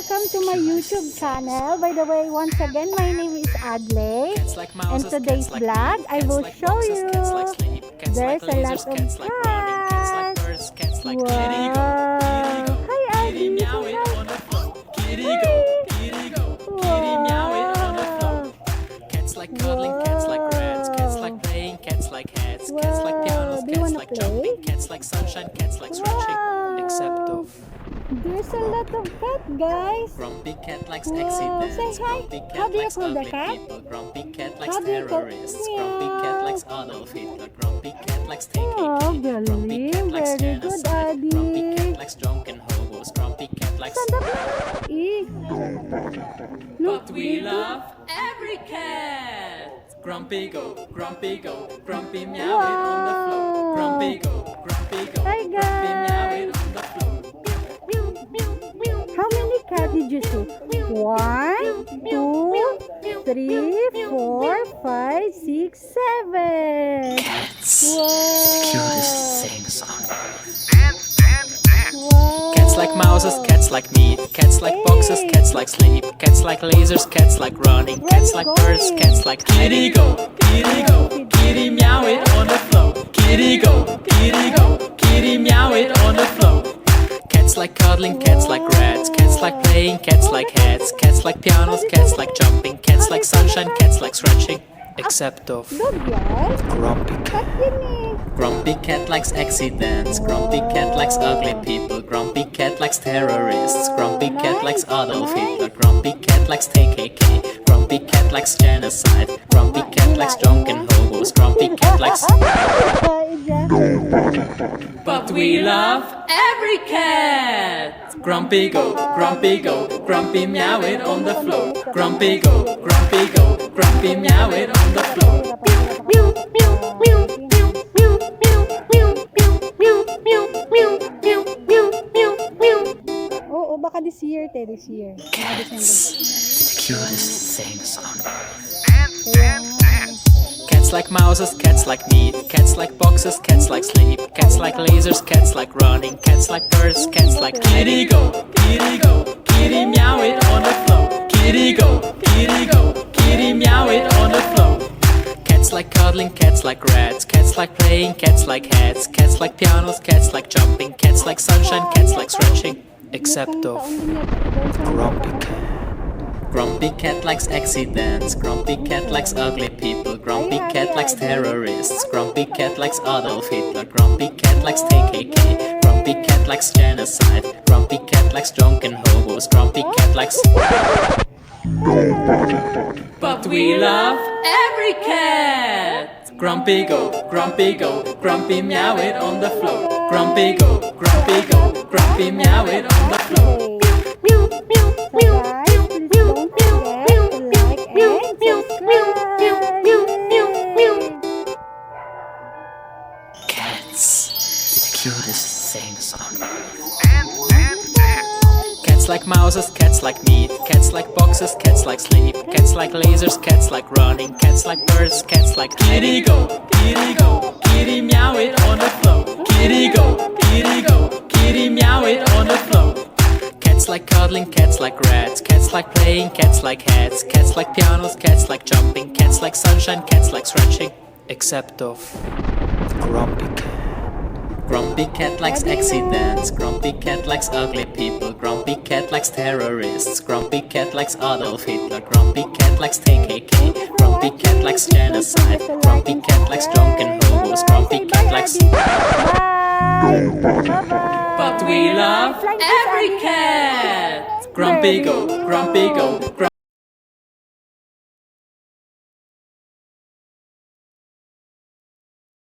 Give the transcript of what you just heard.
welcome to my YouTube channel. By the way, once again, my name is Adley. And today's vlog, I will show you. There's a lot of cats. Wow. Hi, Adley. Cats like cuddling, cats like rats, cats like playing, cats like hats, cats like pianos, cats like jumping, cats like sunshine, cats like stretching, except of There's a lot of cat, guys. grumpy cat likes accidents, Say hi. grumpy How cat do you likes call the ugly cat? people, grumpy cat likes How do you call- terrorists, grumpy cat likes Adolf Hitler, grumpy cat likes KKK, Oh, grumpy cat galing. likes Very good, genocide, grumpy Addy. cat likes drunken hobos, grumpy cat likes... Stand up. But we love every cat. Grumpy go, grumpy go, grumpy meow it on the floor. Grumpy go, grumpy go, Hi, grumpy guys. meow it on the floor. How many cats did you see? 1, 2, 3, 4, 5, 6, 7. Cats. Wow. Cutest things on earth. Wow. Cats like mouses, cats like meat, cats like boxes, cats like sleep, cats like lasers, cats like running, cats like birds, cats like kitty go, kitty meow it on the floor. Kitty go, kitty meow it on the floor. Cats like cuddling, cats like rats, cats like playing, cats like hats, cats like pianos, cats like jumping, cats like sunshine, cats like stretching, except of Good, guys. grumpy cat. What you need? Grumpy cat likes accidents, grumpy cat likes ugly people, grumpy cat likes terrorists, grumpy cat likes Adolf Hitler, grumpy cat likes KKK, grumpy cat likes genocide, grumpy cat likes drunken hobos, grumpy cat likes... But we love every cat! Grumpy go, grumpy meow it on the floor. Grumpy go, grumpy meow it on the floor. Oo, baka this year, this year. Cats, the cutest things on earth. Kaya, Cats like mouses, cats like meat, cats like boxes, cats like sleep, cats like lasers, cats like running, cats like birds, cats like kitty go, kitty meow it on the floor. Kitty go, kitty meow it on the floor. Cats like cuddling, cats like rats, cats like playing, cats like hats, cats like pianos, cats like jumping, cats like sunshine, cats like stretching, except of grumpy cat. Grumpy cat likes accidents, grumpy cat likes ugly people, grumpy cat likes terrorists, grumpy cat likes Adolf Hitler, grumpy cat likes KKK, grumpy cat likes genocide, grumpy cat likes drunken hobos, grumpy cat likes... But we love every cat! Grumpy go, grumpy meow it on the floor. Grumpy go, grumpy meow it on the floor. guys, please don't forget to like and subscribe. Cats, the cutest things on earth. Cats like mouses, cats like meat, cats like boxes, cats like sleep, cats like lasers, cats like running, cats like birds, cats like kitty go, kitty meow it on the floor. Kitty go, kitty meow it on the floor. Cats like cuddling, cats like rats, cats like playing, cats like hats, cats like pianos, cats like jumping, cats like sunshine, cats like stretching, except of grumpy cat. Grumpy cat likes accidents, grumpy cat likes ugly people, grumpy cat likes terrorists, grumpy cat likes Adolf Hitler, grumpy cat likes KKK, grumpy cat likes genocide, grumpy cat likes drunken hobos, grumpy cat likes... Bye. Bye-bye. But we love every cat! Grumpy go, grumpy